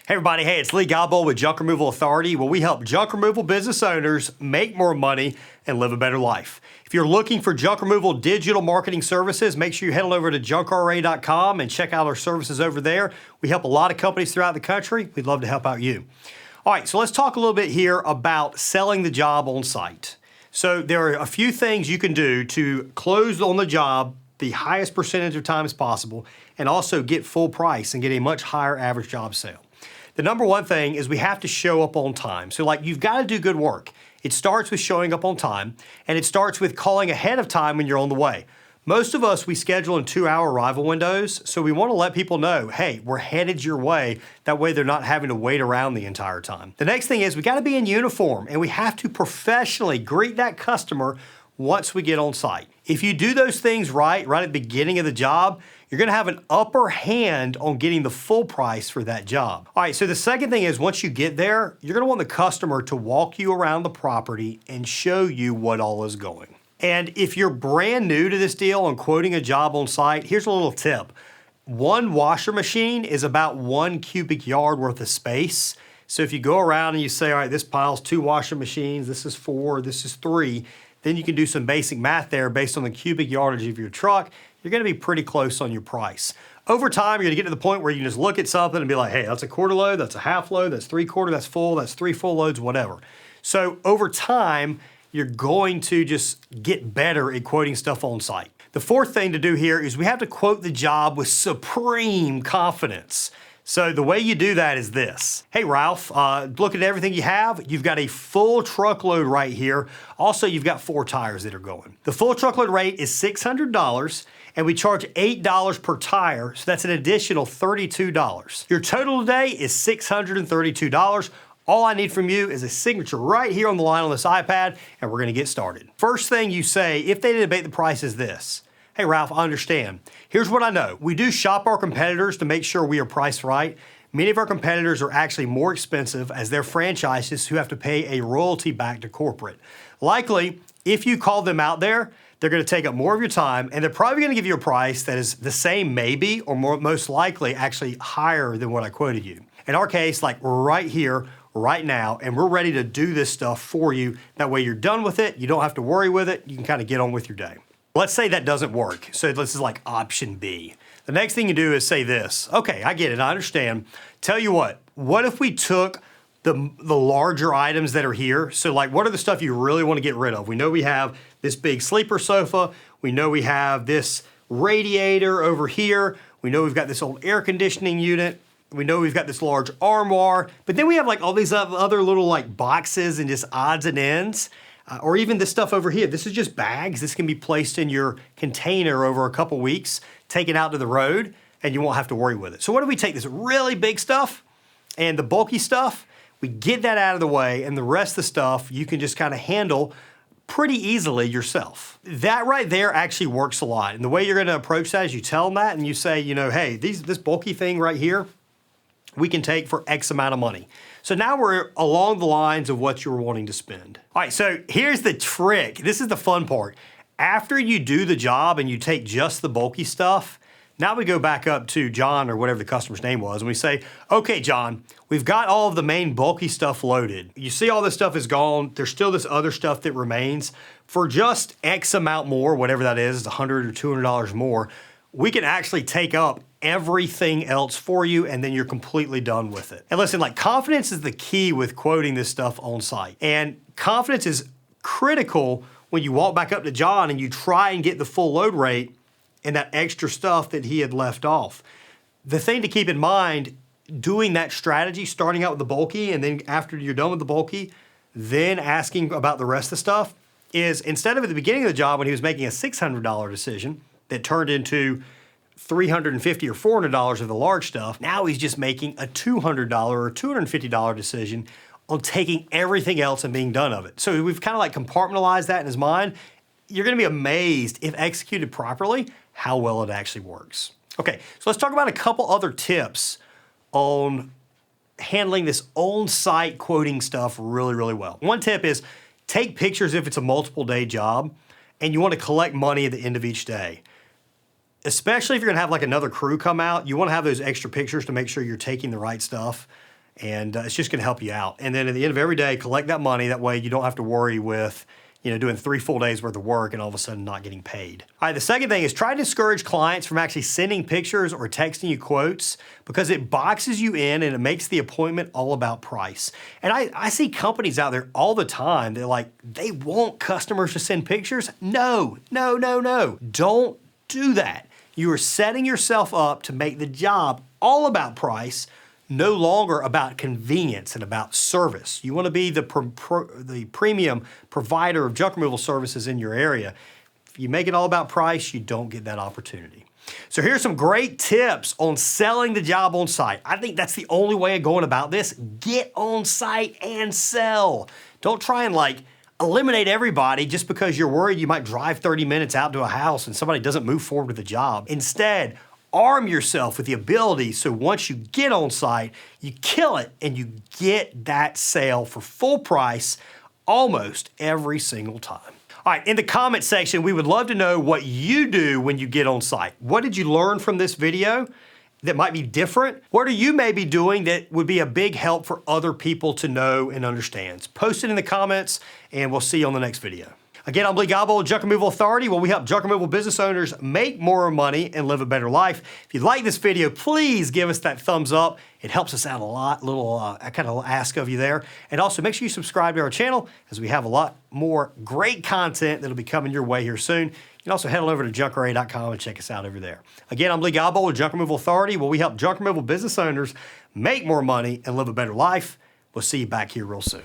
Hey everybody, it's Lee Godbold with Junk Removal Authority, where we help junk removal business owners make more money and live a better life. If you're looking for junk removal digital marketing services, make sure you head on over to junkra.com and check out our services over there. We help a lot of companies throughout the country. We'd love to help out you. All right, so let's talk a little bit here about selling the job on site. So there are a few things you can do to close on the job the highest percentage of time as possible and also get full price and get a much higher average job sale. The number one thing is we have to show up on time. So you've got to do good work. It starts with showing up on time, and it starts with calling ahead of time when you're on the way. Most of us, we schedule in 2-hour arrival windows, so we want to let people know, hey, we're headed your way. That way they're not having to wait around the entire time. The next thing is we got to be in uniform, and we have to professionally greet that customer once we get on site. If you do those things right at the beginning of the job, you're gonna have an upper hand on getting the full price for that job. All right, so the second thing is once you get there, you're gonna want the customer to walk you around the property and show you what all is going. And if you're brand new to this deal on quoting a job on site, here's a little tip. One washer machine is about 1 cubic yard worth of space. So if you go around and you say, all right, this pile's 2 washer machines, this is 4, this is 3, then you can do some basic math there based on the cubic yardage of your truck. You're gonna be pretty close on your price. Over time, you're gonna get to the point where you can just look at something and be like, hey, that's a quarter load, that's a half load, that's 3/4, that's full, that's 3 full loads, whatever. So over time, you're going to just get better at quoting stuff on site. The fourth thing to do here is we have to quote the job with supreme confidence. So the way you do that is this. Hey, Ralph, look at everything you have. You've got a full truckload right here. Also, you've got 4 tires that are going. The full truckload rate is $600, and we charge $8 per tire, so that's an additional $32. Your total today is $632. All I need from you is a signature right here on the line on this iPad, and we're gonna get started. First thing you say, if they debate the price, is this. Hey Ralph, I understand. Here's what I know. We do shop our competitors to make sure we are priced right. Many of our competitors are actually more expensive as they're franchises who have to pay a royalty back to corporate. Likely, if you call them out there, they're gonna take up more of your time, and they're probably gonna give you a price that is the same maybe, or most likely actually higher than what I quoted you. In our case, we're right here, right now, and we're ready to do this stuff for you. That way you're done with it, you don't have to worry with it, you can kind of get on with your day. Let's say that doesn't work. So this is like option B. The next thing you do is say this. Okay, I get it, I understand. Tell you what if we took the larger items that are here? So what are the stuff you really want to get rid of? We know we have this big sleeper sofa. We know we have this radiator over here. We know we've got this old air conditioning unit. We know we've got this large armoire. But then we have all these other little boxes and just odds and ends. Or even this stuff over here. This is just bags. This can be placed in your container over a couple weeks, taken out to the road, and you won't have to worry with it. So what if we take this really big stuff and the bulky stuff, we get that out of the way, and the rest of the stuff you can just kind of handle pretty easily yourself. That right there actually works a lot. And the way you're gonna approach that is you tell them that and you say, hey, this bulky thing right here, we can take for X amount of money. So now we're along the lines of what you're wanting to spend. All right, so here's the trick. This is the fun part. After you do the job and you take just the bulky stuff, now we go back up to John or whatever the customer's name was, and we say, okay, John, we've got all of the main bulky stuff loaded. You see all this stuff is gone. There's still this other stuff that remains. For just X amount more, whatever that is, $100 or $200 more, we can actually take up everything else for you, and then you're completely done with it. And listen, confidence is the key with quoting this stuff on site. And confidence is critical when you walk back up to John and you try and get the full load rate and that extra stuff that he had left off. The thing to keep in mind, doing that strategy, starting out with the bulky, and then after you're done with the bulky, then asking about the rest of the stuff, is instead of at the beginning of the job when he was making a $600 decision that turned into $350 or $400 of the large stuff, now he's just making a $200 or $250 decision on taking everything else and being done of it. So we've kind of compartmentalized that in his mind. You're gonna be amazed, if executed properly, how well it actually works. Okay, so let's talk about a couple other tips on handling this on-site quoting stuff really, really well. One tip is take pictures if it's a multiple day job and you want to collect money at the end of each day. Especially if you're gonna have another crew come out, you wanna have those extra pictures to make sure you're taking the right stuff. And it's just going to help you out. And then at the end of every day, collect that money. That way you don't have to worry with doing 3 full days worth of work and all of a sudden not getting paid. All right, the second thing is try to discourage clients from actually sending pictures or texting you quotes because it boxes you in and it makes the appointment all about price. And I see companies out there all the time, they want customers to send pictures. No. Don't do that. You are setting yourself up to make the job all about price, no longer about convenience and about service. You want to be the premium provider of junk removal services in your area. If you make it all about price, you don't get that opportunity. So here's some great tips on selling the job on site. I think that's the only way of going about this. Get on site and sell. Don't try and eliminate everybody just because you're worried you might drive 30 minutes out to a house and somebody doesn't move forward with the job. Instead, arm yourself with the ability so once you get on site, you kill it and you get that sale for full price almost every single time. All right, in the comment section, we would love to know what you do when you get on site. What did you learn from this video that might be different? What are you maybe doing that would be a big help for other people to know and understand? Post it in the comments and we'll see you on the next video. Again, I'm Lee Gobble, Junk Removal Authority, where we help junk removal business owners make more money and live a better life. If you like this video, please give us that thumbs up. It helps us out a lot, I kind of ask of you there. And also make sure you subscribe to our channel as we have a lot more great content that'll be coming your way here soon. You can also head on over to junkrA.com and check us out over there. Again, I'm Lee Gobble with Junk Removal Authority, where we help junk removal business owners make more money and live a better life. We'll see you back here real soon.